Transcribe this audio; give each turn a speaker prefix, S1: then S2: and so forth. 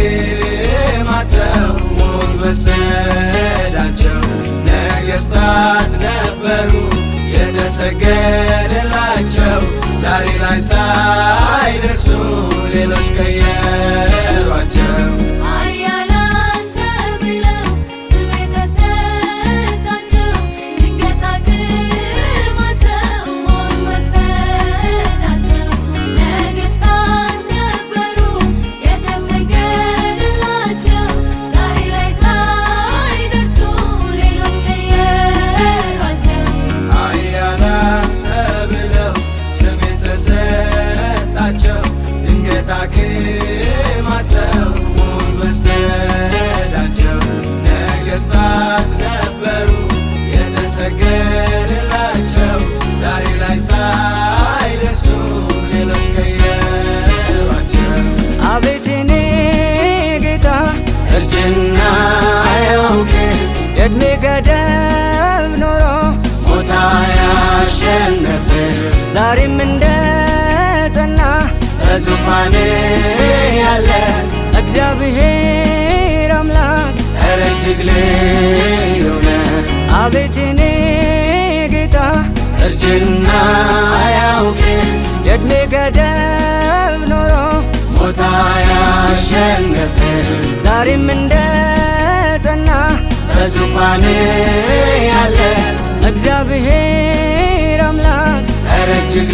S1: ዳግም አጥተው ሞት ወሰዳቸው። ነገሥታት ነበሩ የተሰገደላቸው ዛሬ ላይ ሳይደርሱ ሌሎች ቀየሯቸው። ዳግም አጥተው ሞት ወሰዳቸው። ነገሥታት ነበሩ የተሰገደላቸው ዛሬ ላይ ሳይደርሱ ሌሎች ቀየሯቸው። አቤት የኔ ጌታ እርጅና አያውቅም፣ የዕድሜ ገደብ ኖሮ ሞት አያሸንፍም። ዛሬም እንደጸና በዙፋን ያለ እግዚአብሔር አምላክ ኧረ እጅግ ልዩ ነው። አቤት የኔ ጌታ እርጅና አያውቅም፣ የዕድሜ ገደብ ኖሮ ሞት አያሸንፍም። ዛሬም እንደጸና በዙፋን ያለ እግዚአብሔር አምላክ ኧረ እጅግ